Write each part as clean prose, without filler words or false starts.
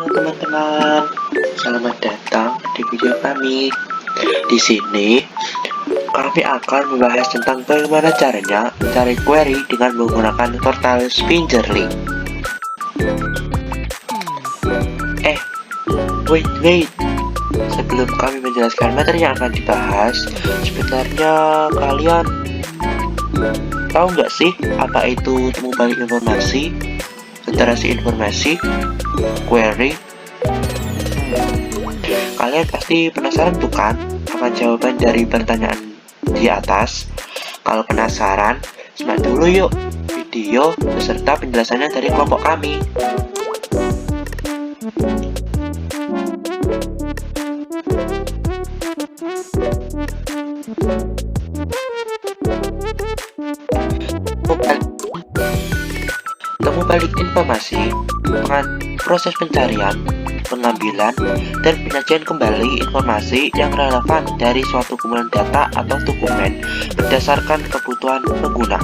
Halo teman-teman, selamat datang di video kami. Di sini kami akan membahas tentang bagaimana caranya mencari query dengan menggunakan portal Spinjerly. Wait. Sebelum kami menjelaskan materi yang akan dibahas, sebenarnya kalian tahu nggak sih apa itu temu balik informasi, literasi informasi, query? Kalian pasti penasaran bukan akan jawaban dari pertanyaan di atas? Kalau penasaran, simak dulu yuk video beserta penjelasannya dari kelompok kami. Temu balik informasi, proses pencarian, pengambilan, dan penyajian kembali informasi yang relevan dari suatu kumpulan data atau dokumen berdasarkan kebutuhan pengguna.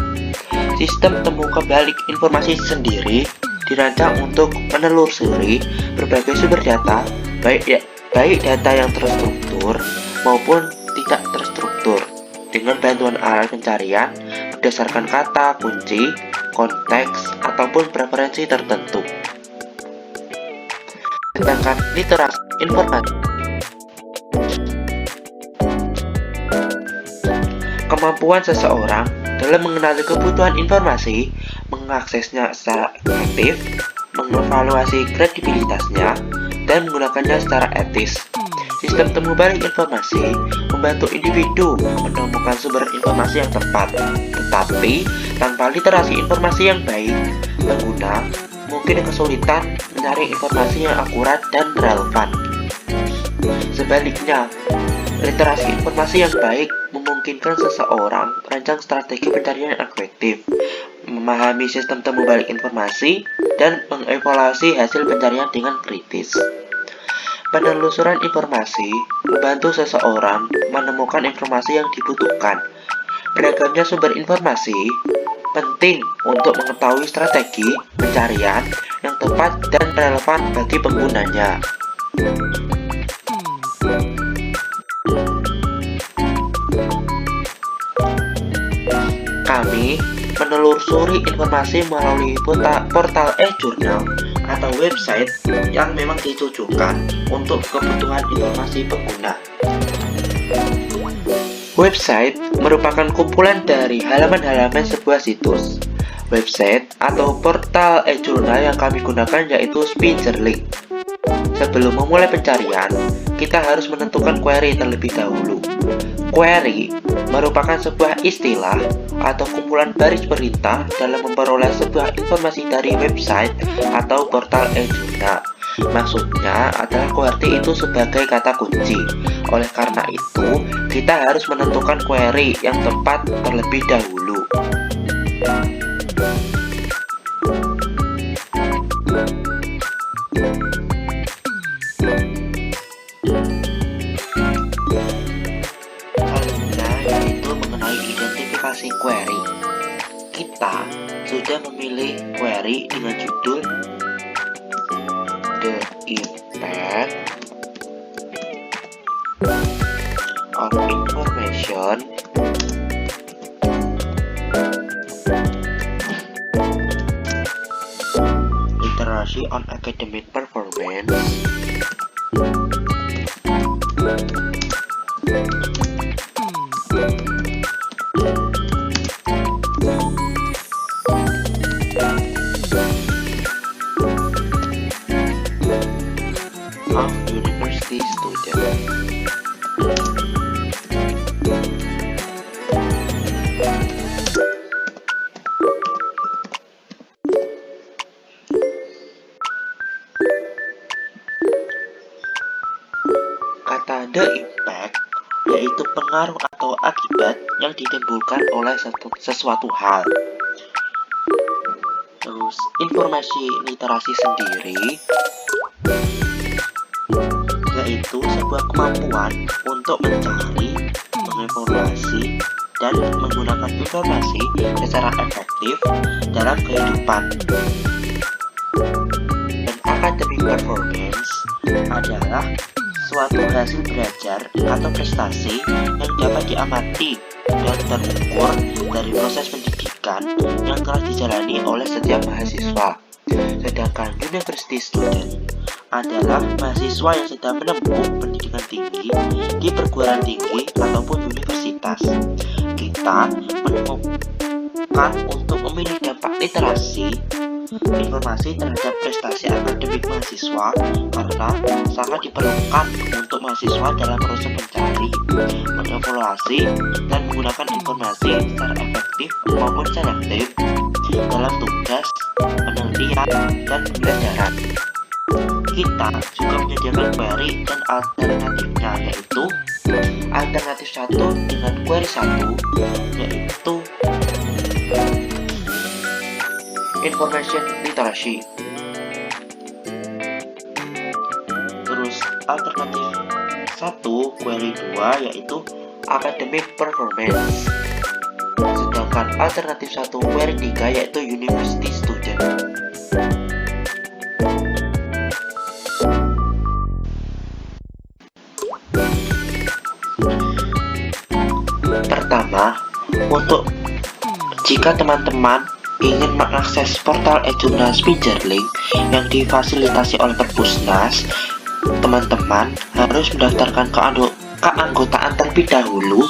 Sistem temu kembali informasi sendiri dirancang untuk menelusuri berbagai sumber data, baik data yang terstruktur maupun tidak terstruktur, dengan bantuan alat pencarian berdasarkan kata kunci, konteks, ataupun preferensi tertentu. Sedangkan literasi informasi, kemampuan seseorang dalam mengenali kebutuhan informasi, mengaksesnya secara efektif, mengevaluasi kredibilitasnya, dan menggunakannya secara etis. Sistem temu balik informasi membantu individu menemukan sumber informasi yang tepat, tetapi tanpa literasi informasi yang baik, pengguna mungkin kesulitan mencari informasi yang akurat dan relevan. Sebaliknya, literasi informasi yang baik memungkinkan seseorang merancang strategi pencarian yang efektif, memahami sistem temu balik informasi, dan mengevaluasi hasil pencarian dengan kritis. Penelusuran informasi membantu seseorang menemukan informasi yang dibutuhkan. Beragamnya sumber informasi penting untuk mengetahui strategi pencarian yang tepat dan relevan bagi penggunanya. Kami menelusuri informasi melalui portal e-jurnal atau website yang memang ditujukan untuk kebutuhan informasi pengguna. Website merupakan kumpulan dari halaman-halaman sebuah situs. Website atau portal e-jurnal yang kami gunakan yaitu Spinjerly. Sebelum memulai pencarian, kita harus menentukan query terlebih dahulu. Query merupakan sebuah istilah atau kumpulan baris perintah dalam memperoleh sebuah informasi dari website atau portal e-jurnal. Maksudnya adalah query itu sebagai kata kunci. Oleh karena itu, kita harus menentukan query yang tepat terlebih dahulu. Yaitu mengenai identifikasi query. Kita sudah memilih query dengan judul The Impact of Information Literacy on Academic Performance of University Students. Kata the impact yaitu pengaruh atau akibat yang ditimbulkan oleh sesuatu hal. Terus informasi literasi sendiri yaitu sebuah kemampuan untuk mencari, mengevaluasi, dan menggunakan informasi secara efektif dalam kehidupan. Dan Academic performance adalah suatu hasil belajar atau prestasi yang dapat diamati dan terukur dari proses pendidikan yang telah dijalani oleh setiap mahasiswa. Sedangkan university student adalah mahasiswa yang sedang menempuh pendidikan tinggi di perguruan tinggi ataupun universitas. Kita menemukan untuk memilih dampak literasi informasi terhadap prestasi akademik mahasiswa karena sangat diperlukan untuk mahasiswa dalam proses mencari, mengevaluasi, dan menggunakan informasi secara efektif maupun selektif dalam tugas, penelitian, dan pembelajaran. Kita juga menyediakan query dan alternatifnya, yaitu alternatif 1 dengan query 1 yaitu information literacy. Terus alternatif 1 query 2 yaitu academic performance. Sedangkan alternatif 1 query 3 yaitu university student. Pertama, untuk jika teman-teman ingin mengakses portal e-jurnal Spinjerlink yang difasilitasi oleh Perpusnas, teman-teman harus mendaftarkan keanggotaan terlebih dahulu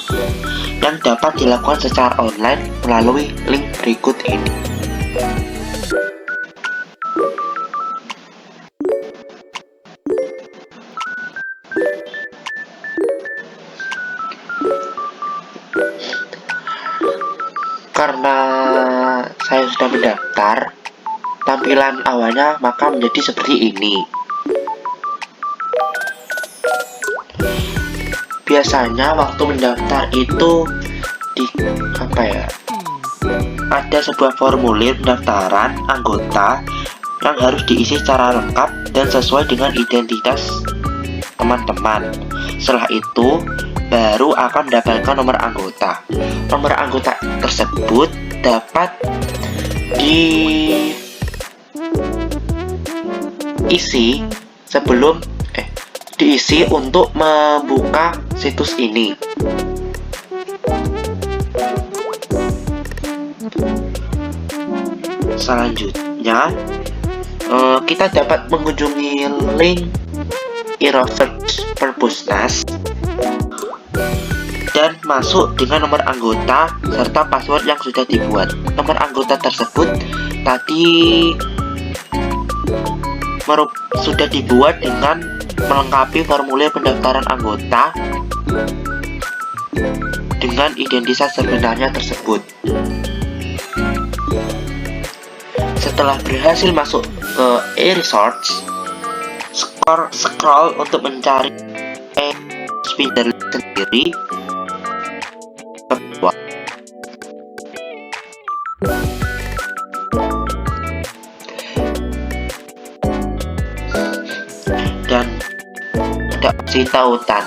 yang dapat dilakukan secara online melalui link berikut ini. Karena saya sudah mendaftar, tampilan awalnya maka menjadi seperti ini. Biasanya waktu mendaftar itu ada sebuah formulir pendaftaran anggota yang harus diisi secara lengkap dan sesuai dengan identitas teman-teman. Setelah itu baru akan mendapatkan nomor anggota. Nomor anggota tersebut dapat diisi untuk membuka situs ini. Selanjutnya kita dapat mengunjungi link e-research Perpusnas dan masuk dengan nomor anggota serta password yang sudah dibuat. Nomor anggota tersebut tadi sudah dibuat dengan melengkapi formulir pendaftaran anggota dengan identitas sebenarnya tersebut. Setelah berhasil masuk ke e-research, scroll untuk mencari Spinjerlink sendiri. Dan ada opsi tautan.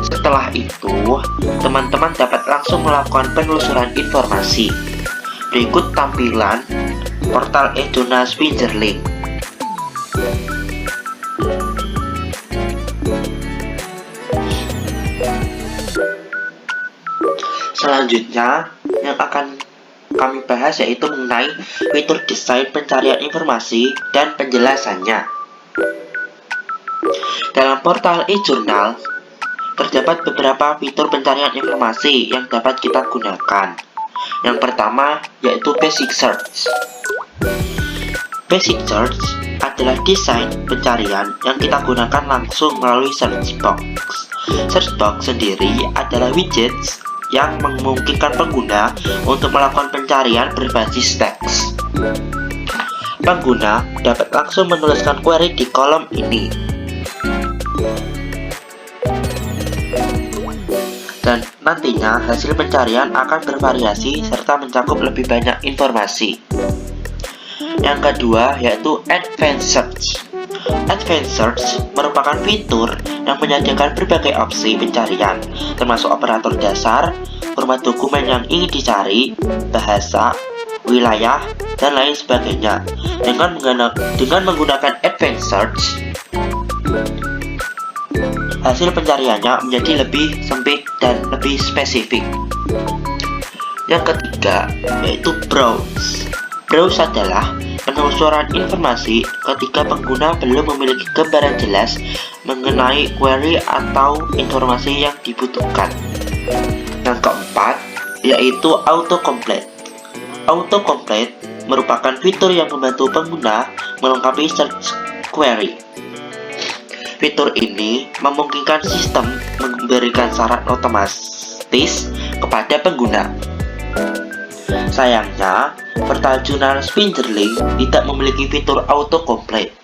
Setelah itu, teman-teman dapat langsung melakukan penelusuran informasi. Berikut tampilan portal e-jurnal Spinjerlink. Selanjutnya yang akan kami bahas yaitu mengenai fitur desain pencarian informasi dan penjelasannya. Dalam portal e-jurnal terdapat beberapa fitur pencarian informasi yang dapat kita gunakan. Yang pertama yaitu Basic Search. Basic Search adalah desain pencarian yang kita gunakan langsung melalui search box. Search box sendiri adalah widgets yang memungkinkan pengguna untuk melakukan pencarian berbasis teks. Pengguna dapat langsung menuliskan query di kolom ini. Dan nantinya hasil pencarian akan bervariasi serta mencakup lebih banyak informasi. Yang kedua yaitu Advanced Search. Advanced Search merupakan fitur yang menyediakan berbagai opsi pencarian, termasuk operator dasar, format dokumen yang ingin dicari, bahasa, wilayah, dan lain sebagainya. Dengan menggunakan Advanced Search, hasil pencariannya menjadi lebih sempit dan lebih spesifik. Yang ketiga, yaitu Browse. Browse adalah penelusuran informasi ketika pengguna belum memiliki gambaran jelas mengenai query atau informasi yang dibutuhkan. Yang keempat, yaitu Autocomplete. Autocomplete merupakan fitur yang membantu pengguna melengkapi search query. Fitur ini memungkinkan sistem memberikan saran otomatis kepada pengguna. Sayangnya, portal jurnal Spingerling tidak memiliki fitur autocomplete.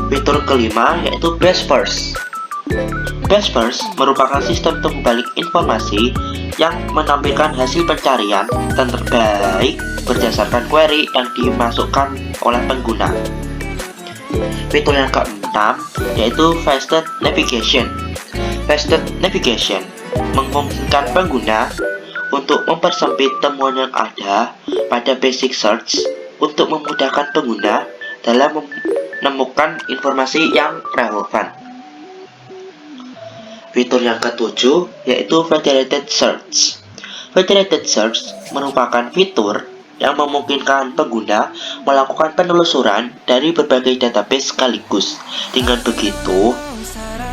Fitur kelima yaitu Best First. Best First merupakan sistem pembalik informasi yang menampilkan hasil pencarian dan terbaik berdasarkan query yang dimasukkan oleh pengguna. Fitur yang keenam yaitu Faceted Navigation. Faceted Navigation memungkinkan pengguna untuk mempersempit temuan yang ada pada basic search untuk memudahkan pengguna dalam menemukan informasi yang relevan. Fitur yang ketujuh yaitu Federated Search. Federated Search merupakan fitur yang memungkinkan pengguna melakukan penelusuran dari berbagai database sekaligus. Dengan begitu,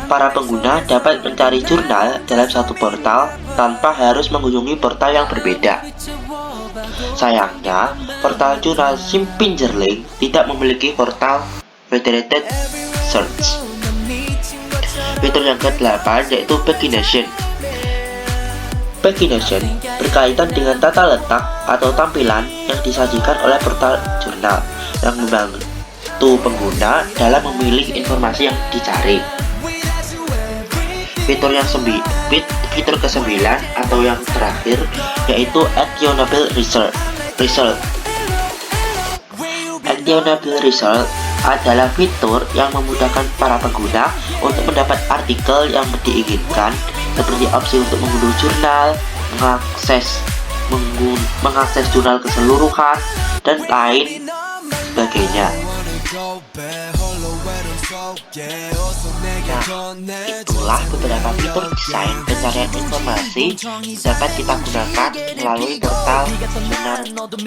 para pengguna dapat mencari jurnal dalam satu portal tanpa harus mengunjungi portal yang berbeda. Sayangnya, portal jurnal Spingerling tidak memiliki portal Federated Search. Fitur yang ke-8 yaitu Pagination. Pagination berkaitan dengan tata letak atau tampilan yang disajikan oleh portal jurnal yang membantu pengguna dalam memilih informasi yang dicari. Fitur ke-9 atau yang terakhir yaitu Actionable Result. Actionable Result adalah fitur yang memudahkan para pengguna untuk mendapat artikel yang diinginkan, seperti opsi untuk mengunduh jurnal, mengakses jurnal keseluruhan, dan lain sebagainya. Nah, itulah beberapa fitur desain pencarian informasi dapat kita gunakan melalui portal jurnal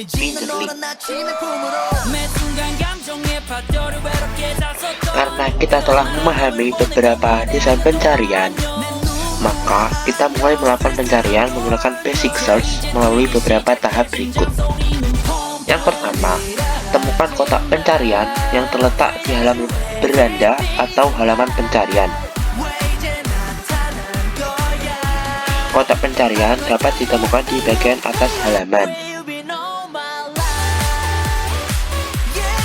Spingerling. Karena kita telah memahami beberapa desain pencarian, maka kita mulai melakukan pencarian menggunakan basic search melalui beberapa tahap berikut. Yang pertama, temukan kotak pencarian yang terletak di halaman beranda atau halaman pencarian. Kotak pencarian dapat ditemukan di bagian atas halaman.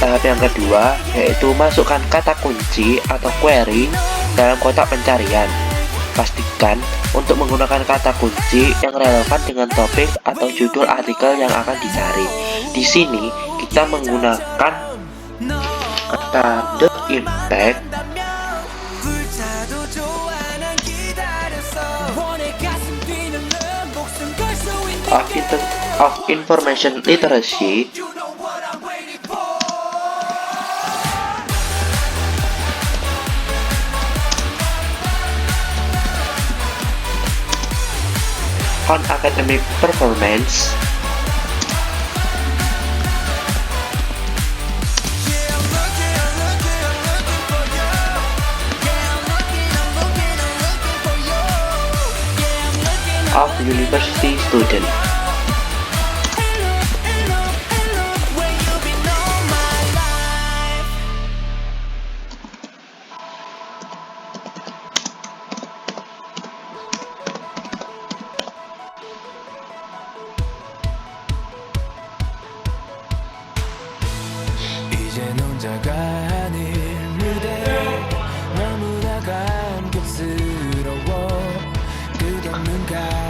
Tahap yang kedua yaitu masukkan kata kunci atau query dalam kotak pencarian. Pastikan untuk menggunakan kata kunci yang relevan dengan topik atau judul artikel yang akan dicari. Di sini kita menggunakan kata The Impact of Information Literacy on Academic Performance of University Student.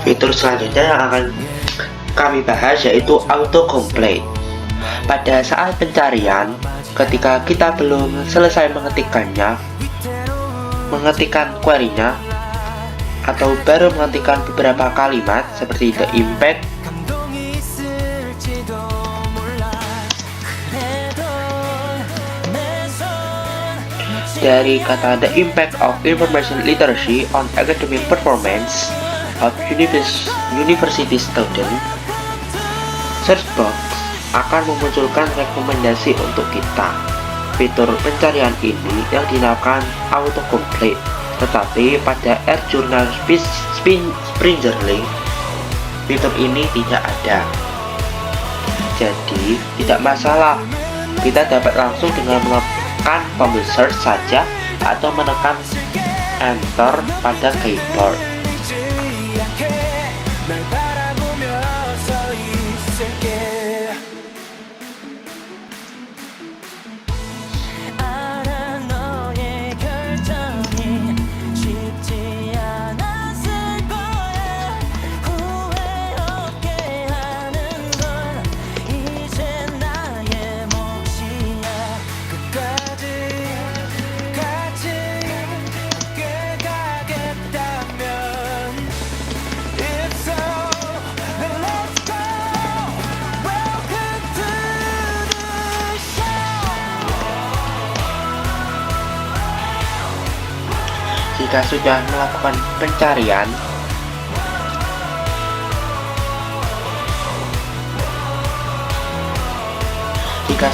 Fitur selanjutnya yang akan kami bahas yaitu autocomplete. Pada saat pencarian, Ketika kita belum selesai mengetikkan query-nya, atau baru mengetikkan beberapa kalimat seperti the impact dari kata the impact of information literacy on academic performance of university student, search box akan memunculkan rekomendasi untuk kita. Fitur pencarian ini yang dinamakan autocomplete, tetapi pada AirJournal Springerlink fitur ini tidak ada. Jadi tidak masalah, kita dapat langsung dengan menekan tombol search saja atau menekan enter pada keyboard. Jika sudah melakukan pencarian, jika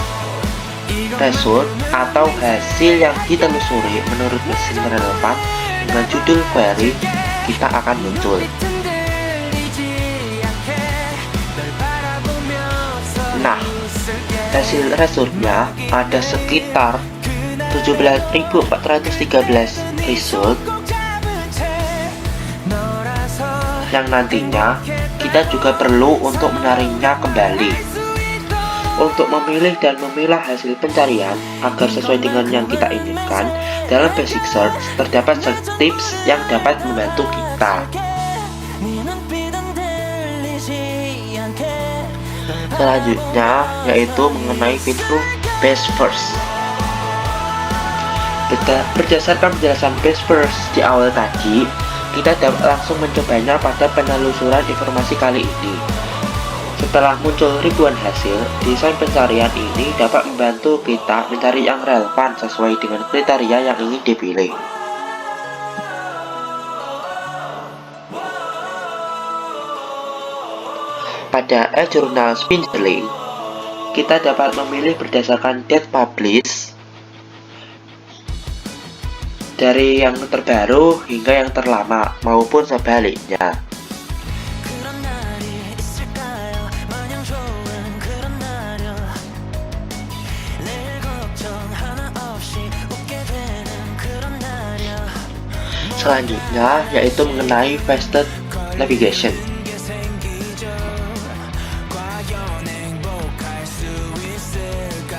result atau hasil yang ditelusuri menurut mesin relevan dengan judul query, kita akan muncul. Nah, hasil resultnya ada sekitar 17.413 result yang nantinya kita juga perlu untuk menyaringnya kembali. Untuk memilih dan memilah hasil pencarian agar sesuai dengan yang kita inginkan, dalam basic search terdapat search tips yang dapat membantu kita. Selanjutnya yaitu mengenai fitur best first. Berdasarkan penjelasan best first di awal tadi, kita dapat langsung mencobanya pada penelusuran informasi kali ini. Setelah muncul ribuan hasil, desain pencarian ini dapat membantu kita mencari yang relevan sesuai dengan kriteria yang ingin dipilih. Pada AirJournal Springerlink, kita dapat memilih berdasarkan date publish dari yang terbaru hingga yang terlama maupun sebaliknya. Selanjutnya yaitu mengenai faceted navigation.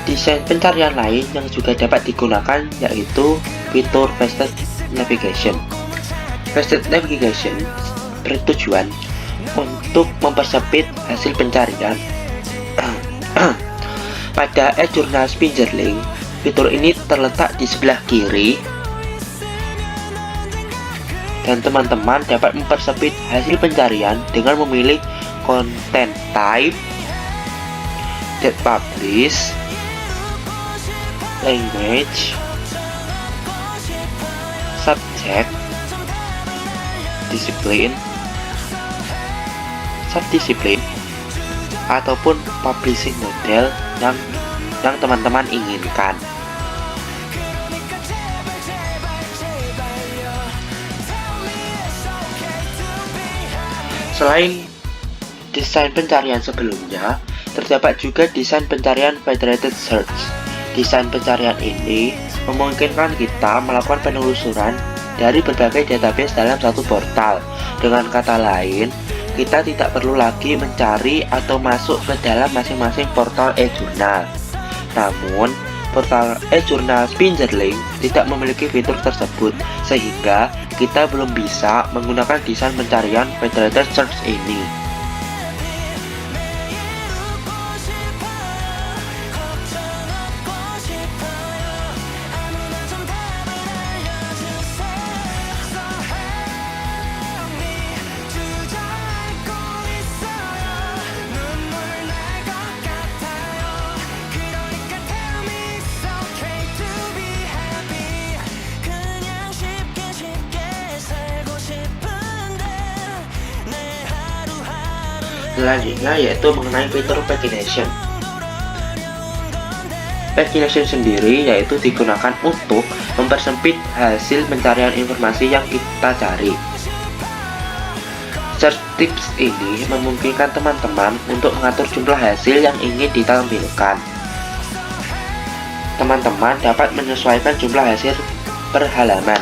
Desain pencarian lain yang juga dapat digunakan yaitu fitur faceted navigation. Faceted navigation bertujuan untuk mempersempit hasil pencarian. Pada AirJournal Springerlink, fitur ini terletak di sebelah kiri dan teman-teman dapat mempersempit hasil pencarian dengan memilih content type, date publish, language, subject, disiplin, subdisiplin, ataupun publishing model yang teman-teman inginkan. Selain desain pencarian sebelumnya, terdapat juga desain pencarian federated search. Desain pencarian ini memungkinkan kita melakukan penelusuran dari berbagai database dalam satu portal. Dengan kata lain, kita tidak perlu lagi mencari atau masuk ke dalam masing-masing portal AirJournal. Namun, portal AirJournal Springerlink tidak memiliki fitur tersebut, sehingga kita belum bisa menggunakan desain pencarian federated search ini. Selanjutnya yaitu mengenai fitur pagination. Pagination sendiri yaitu digunakan untuk mempersempit hasil pencarian informasi yang kita cari. Search tips ini memungkinkan teman-teman untuk mengatur jumlah hasil yang ingin ditampilkan. Teman-teman dapat menyesuaikan jumlah hasil per halaman.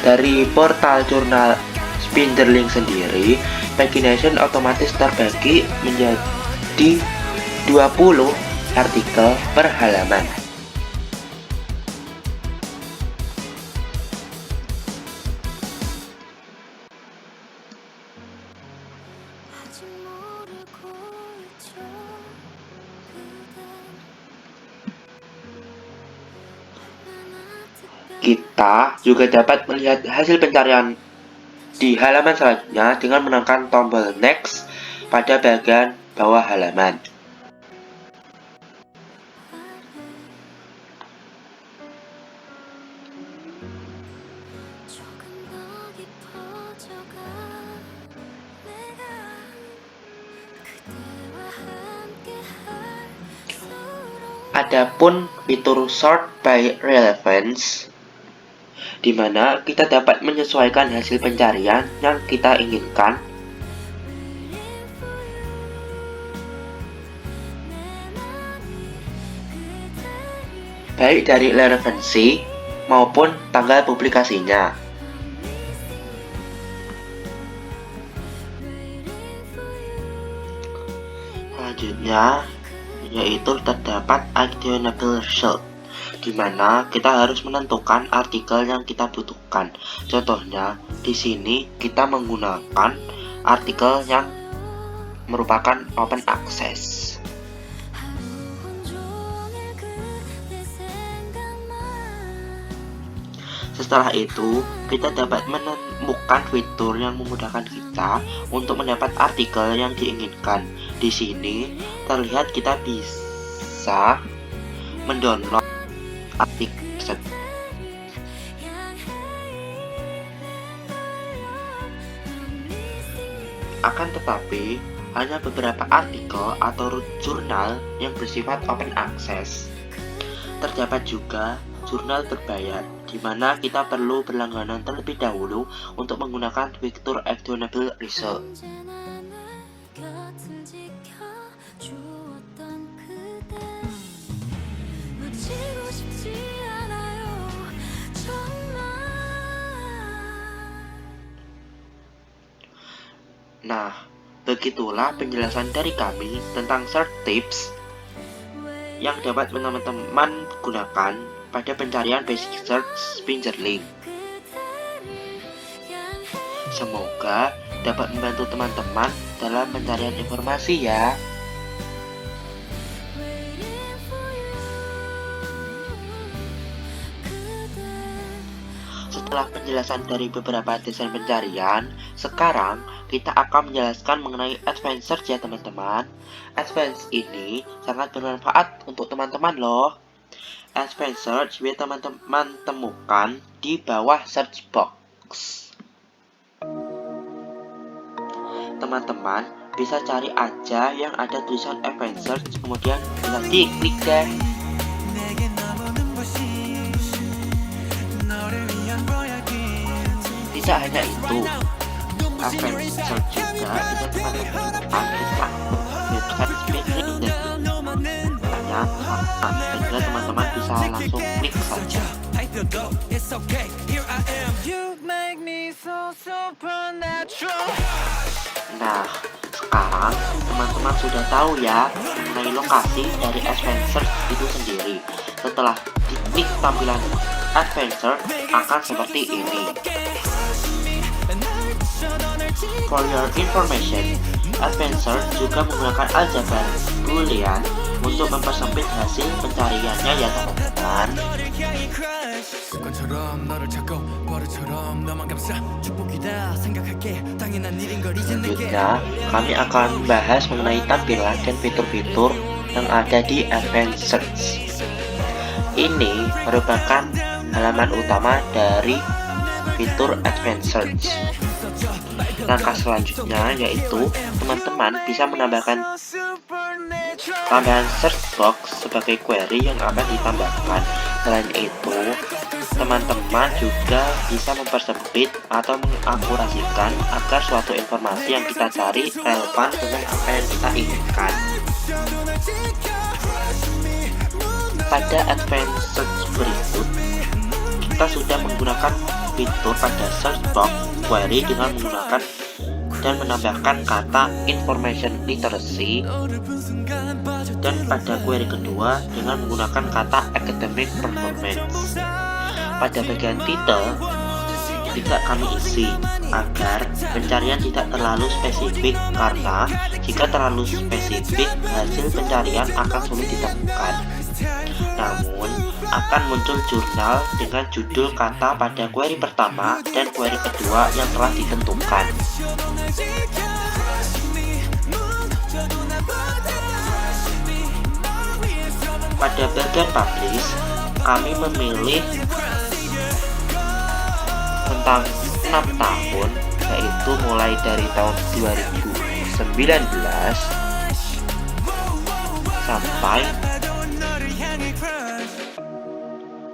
Dari portal jurnal Spinderlink sendiri, pagination otomatis terbagi menjadi 20 artikel per halaman. Kita juga dapat melihat hasil pencarian di halaman selanjutnya dengan menekan tombol next pada bagian bawah halaman. Adapun fitur sort by relevance, di mana kita dapat menyesuaikan hasil pencarian yang kita inginkan. Baik dari relevansi maupun tanggal publikasinya. Selanjutnya yaitu terdapat actionable result, di mana kita harus menentukan artikel yang kita butuhkan. Contohnya, di sini kita menggunakan artikel yang merupakan open access. Setelah itu, kita dapat menemukan fitur yang memudahkan kita untuk mendapat artikel yang diinginkan. Di sini terlihat kita bisa mendownload artikel tersebut. Akan tetapi, hanya beberapa artikel atau jurnal yang bersifat open access. Terdapat juga jurnal berbayar, di mana kita perlu berlangganan terlebih dahulu untuk menggunakan fitur actionable result. Nah, begitulah penjelasan dari kami tentang search tips yang dapat teman-teman gunakan pada pencarian basic search Spinderlink. Semoga dapat membantu teman-teman dalam pencarian informasi ya. Setelah penjelasan dari beberapa desain pencarian, sekarang kita akan menjelaskan mengenai advanced search ya teman-teman. Advanced ini sangat bermanfaat untuk teman-teman loh. Advanced search bisa teman-teman temukan di bawah search box. Teman-teman bisa cari aja yang ada tulisan advanced search, kemudian bisa diklik deh. Tidak hanya itu, advanced search juga bisa teman-teman aktifkan website Spinderlink dan sehingga teman-teman bisa langsung klik saja. Nah, sekarang teman-teman sudah tahu ya mengenai lokasi dari advanced search itu sendiri. Setelah diklik tampilan advanced search akan seperti ini. For your information, advanced search juga menggunakan aljabar boolean untuk mempersempit hasil pencariannya ya teman-teman. Selanjutnya, kami akan membahas mengenai tampilan dan fitur-fitur yang ada di advanced search. Ini merupakan halaman utama dari fitur advanced search. Langkah selanjutnya yaitu teman-teman bisa menambahkan tambahan search box sebagai query yang akan ditambahkan. Selain itu, teman-teman juga bisa mempersempit atau mengakurasikan agar suatu informasi yang kita cari relevan dengan apa yang kita inginkan. Pada advanced search berikut, kita sudah menggunakan fitur pada search box query dengan menggunakan dan menambahkan kata information literacy, dan pada query kedua dengan menggunakan kata academic performance. Pada bagian title tidak kami isi agar pencarian tidak terlalu spesifik, karena jika terlalu spesifik hasil pencarian akan sulit ditemukan. Namun akan muncul jurnal dengan judul kata pada query pertama dan query kedua yang telah ditentukan. Pada bagian publish, kami memilih tentang 6 tahun, yaitu mulai dari tahun 2019 sampai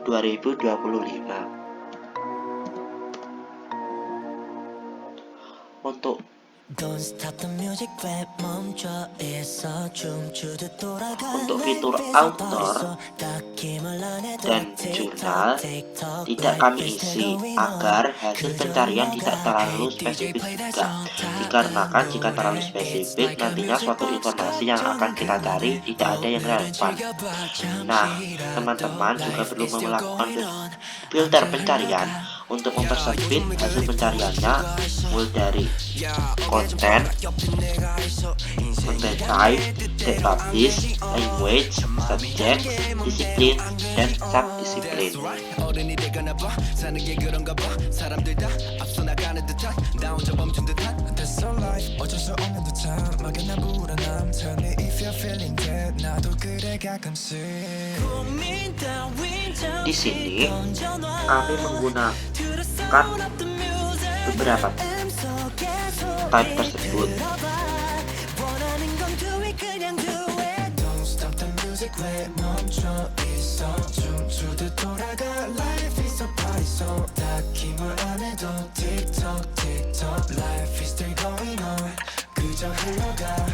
2025. Untuk fitur author dan jurnal tidak kami isi agar hasil pencarian tidak terlalu spesifik juga, dikarenakan jika terlalu spesifik nantinya suatu informasi yang akan kita cari tidak ada yang relevan. Nah, teman-teman juga perlu melakukan filter pencarian untuk mempersempit hasil pencariannya, mulai dari konten, content type, date publish, language, subject, disiplin, dan subdisiplin. Di sini kami menggunakan beberapa type tersebut.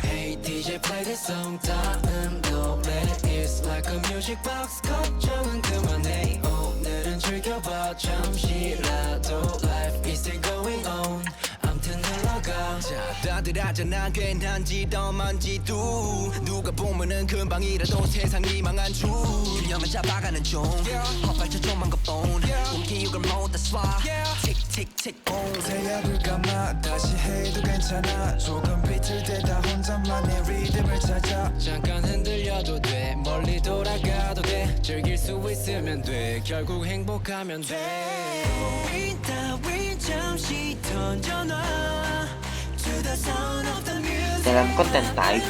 Hey DJ play this song 다음 노래 It's like a music box 걱정은 그만해 오늘은 즐겨봐 잠시라도 Life is still going on 암튼 흘러가 자 다들 하잖아 괜한지 덤한지도 누가 보면은 금방이라도 세상이 망한 줄 균형을 잡아가는 중 헛발쳐 좀만 것뿐 움기육을 모다 쏴 틱틱틱 봉 새벽을 감아 다시 해도 괜찮아 조금 비틀대다 혼자만의 리듬을 찾아 잠깐 흔들려도 돼 멀리 돌아가도 돼 즐길 수 있으면 돼 결국 행복하면 돼 따윈 잠시 던져놔 to the sound of the music Dalam content type,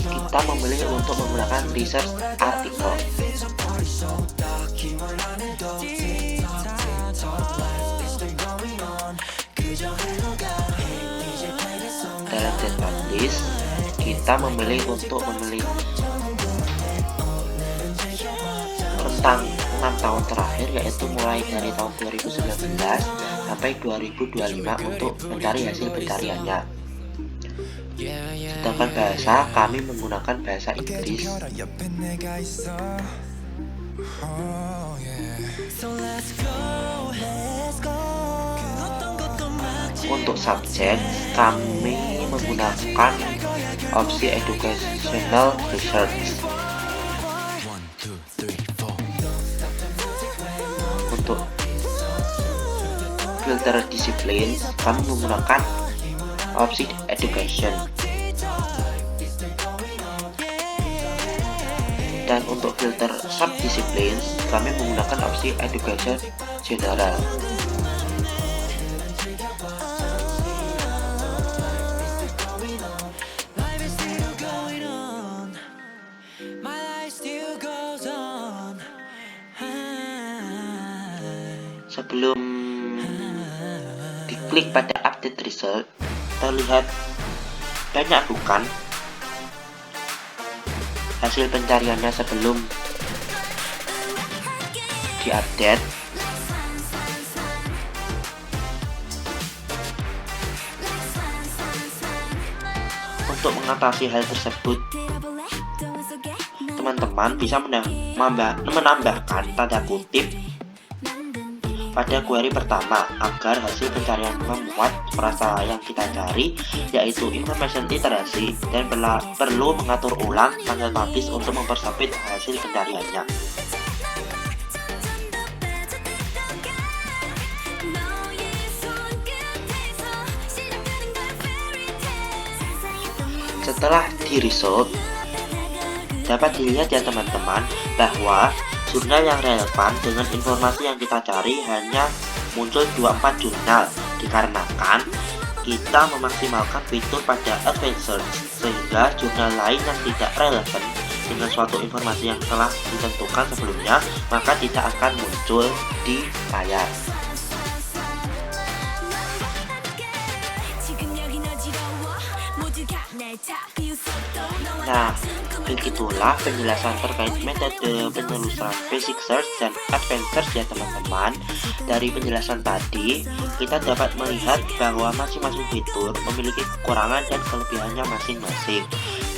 kita memilih untuk menggunakan research article. Dalam date publish, kita memilih untuk tentang 6 tahun terakhir, yaitu mulai dari tahun 2019 sampai 2025 untuk mencari hasil pencariannya. Sedangkan bahasa, kami menggunakan bahasa Inggris. Untuk subjek, kami menggunakan opsi educational research. Untuk filter disiplin, kami menggunakan opsi education. Dan untuk filter subdisiplin, kami menggunakan opsi education general. sebelum diklik pada update result, terlihat banyak bukan hasil pencariannya sebelum diupdate. Untuk mengatasi hal tersebut, teman-teman bisa menambahkan tanda kutip pada query pertama agar hasil pencarian memuat frasa yang kita cari, yaitu information literacy, dan perlu mengatur ulang tanggal publish untuk mempersempit hasil pencariannya. Setelah di result, dapat dilihat ya teman-teman bahwa jurnal yang relevan dengan informasi yang kita cari hanya muncul 24 jurnal, dikarenakan kita memaksimalkan fitur pada advanced search, sehingga jurnal lain yang tidak relevan dengan suatu informasi yang telah ditentukan sebelumnya maka tidak akan muncul di layar. Nah, begitulah penjelasan terkait metode penelusuran basic search dan advanced search ya teman-teman. Dari penjelasan tadi, kita dapat melihat bahwa masing-masing fitur memiliki kekurangan dan kelebihannya masing-masing.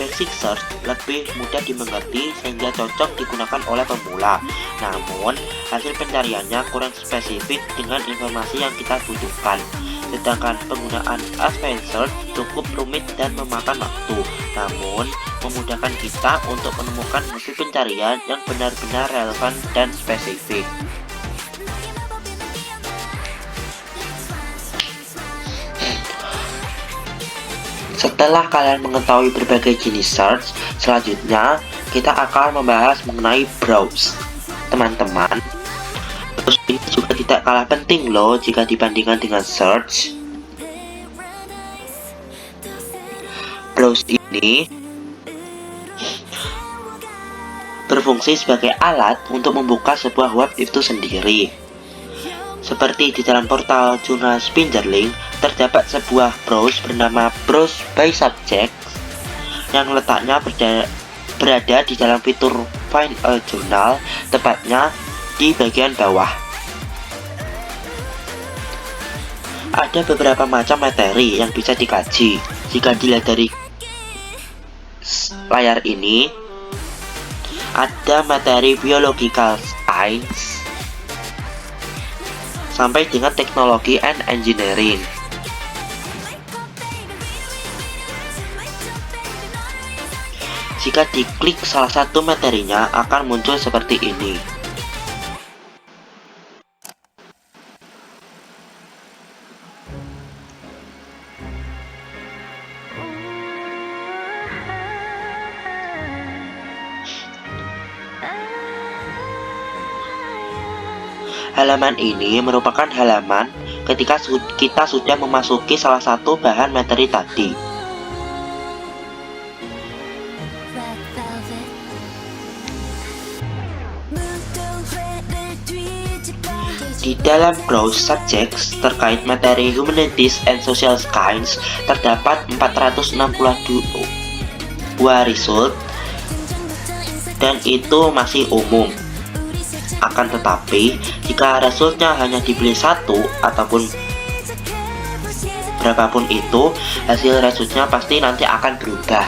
Basic search lebih mudah dimengerti sehingga cocok digunakan oleh pemula. Namun, hasil pencariannya kurang spesifik dengan informasi yang kita butuhkan. Sedangkan penggunaan advanced search cukup rumit dan memakan waktu, namun memudahkan kita untuk menemukan hasil pencarian yang benar-benar relevan dan spesifik. Setelah kalian mengetahui berbagai jenis search, selanjutnya kita akan membahas mengenai browse. Teman-teman, terus ini juga tidak kalah penting loh jika dibandingkan dengan search. Browse ini berfungsi sebagai alat untuk membuka sebuah web itu sendiri. Seperti di dalam portal jurnal Spingerling, terdapat sebuah browse bernama Browse by Subject yang letaknya berada di dalam fitur Find a Journal, tepatnya di bagian bawah. Ada beberapa macam materi yang bisa dikaji. Jika dilihat dari layar ini, ada materi biological science sampai dengan teknologi and engineering. Jika diklik salah satu materinya akan muncul seperti ini. Halaman ini merupakan halaman ketika kita sudah memasuki salah satu bahan materi tadi. Di dalam browse subjects terkait materi humanities and social science terdapat 462 result dan itu masih umum. Akan tetapi, jika resultnya hanya dipilih satu ataupun berapapun itu, hasil resultnya pasti nanti akan berubah.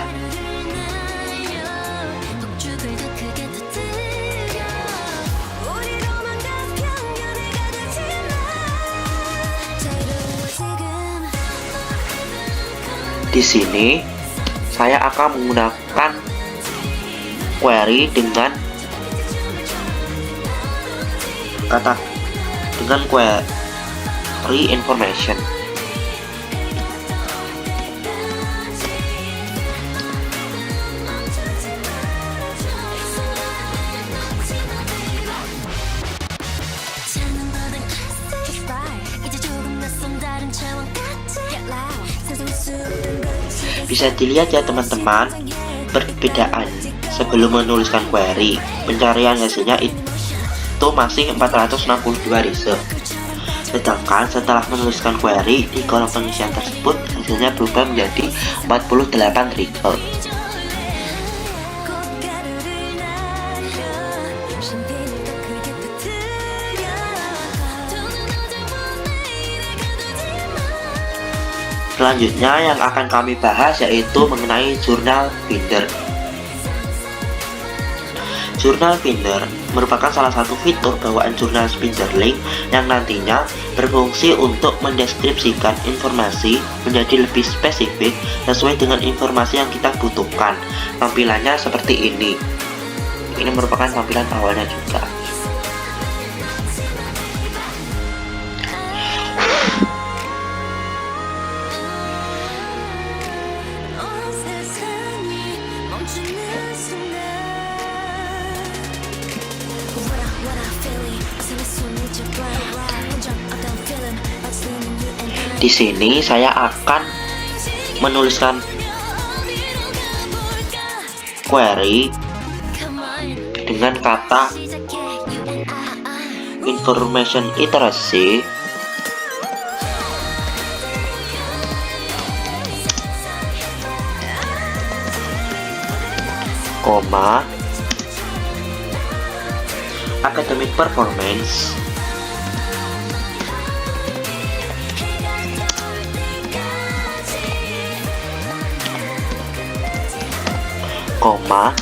Di sini, saya akan menggunakan query dengan query information. Bisa dilihat ya teman-teman, perbedaan sebelum menuliskan query. Pencarian hasilnya itu masih 462 result. Sedangkan setelah menuliskan query di kolom pengisian tersebut, hasilnya berubah menjadi 48 triple. Selanjutnya yang akan kami bahas yaitu mengenai Journal Binder. Journal Binder merupakan salah satu fitur bawaan jurnal Spinderlink yang nantinya berfungsi untuk mendeskripsikan informasi menjadi lebih spesifik sesuai dengan informasi yang kita butuhkan. Tampilannya seperti ini. Ini merupakan tampilan awalnya juga. Di sini saya akan menuliskan query dengan kata information literacy koma academic performance koma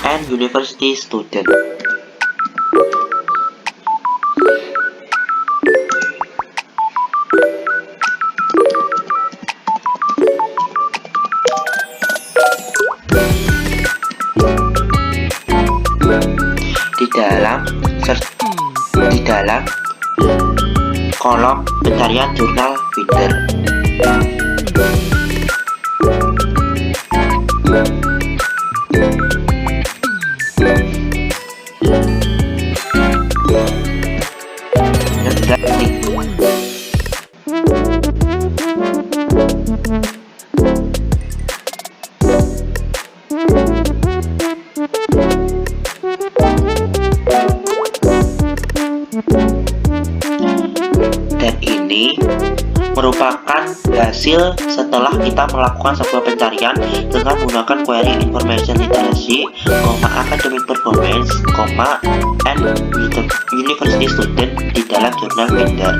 and university student. Di dalam kolom pencarian jurnal Binder. Dan ini merupakan hasil setelah kita melakukan sebuah pencarian dengan menggunakan query information literacy, academic performance, and university student di dalam jurnal Binder.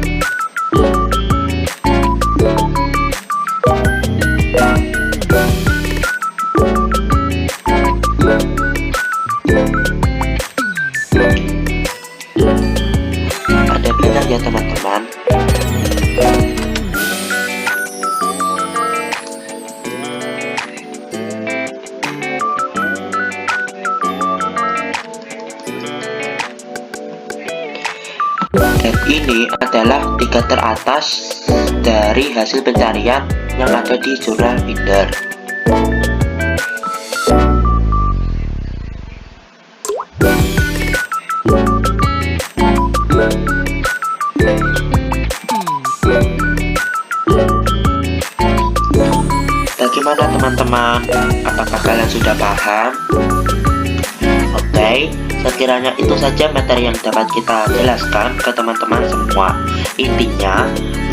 Ada benar ya teman-teman. Dan ini adalah 3 teratas dari hasil pencarian yang ada di jurnal Binder. Bagaimana teman-teman? Apakah kalian sudah paham? Oke, sekiranya itu saja materi yang dapat kita jelaskan ke teman-teman semua. Intinya,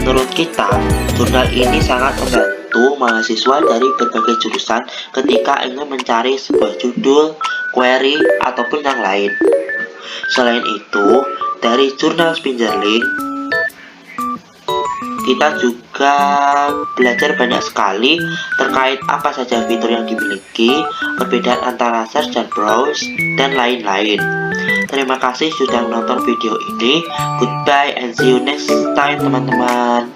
menurut kita, jurnal ini sangat membantu mahasiswa dari berbagai jurusan ketika ingin mencari sebuah judul, query, ataupun yang lain. Selain itu, dari jurnal Spinderlink, kita juga belajar banyak sekali terkait apa saja fitur yang dimiliki, perbedaan antara search dan browse, dan lain-lain. Terima kasih sudah menonton video ini. Goodbye and see you next time teman-teman.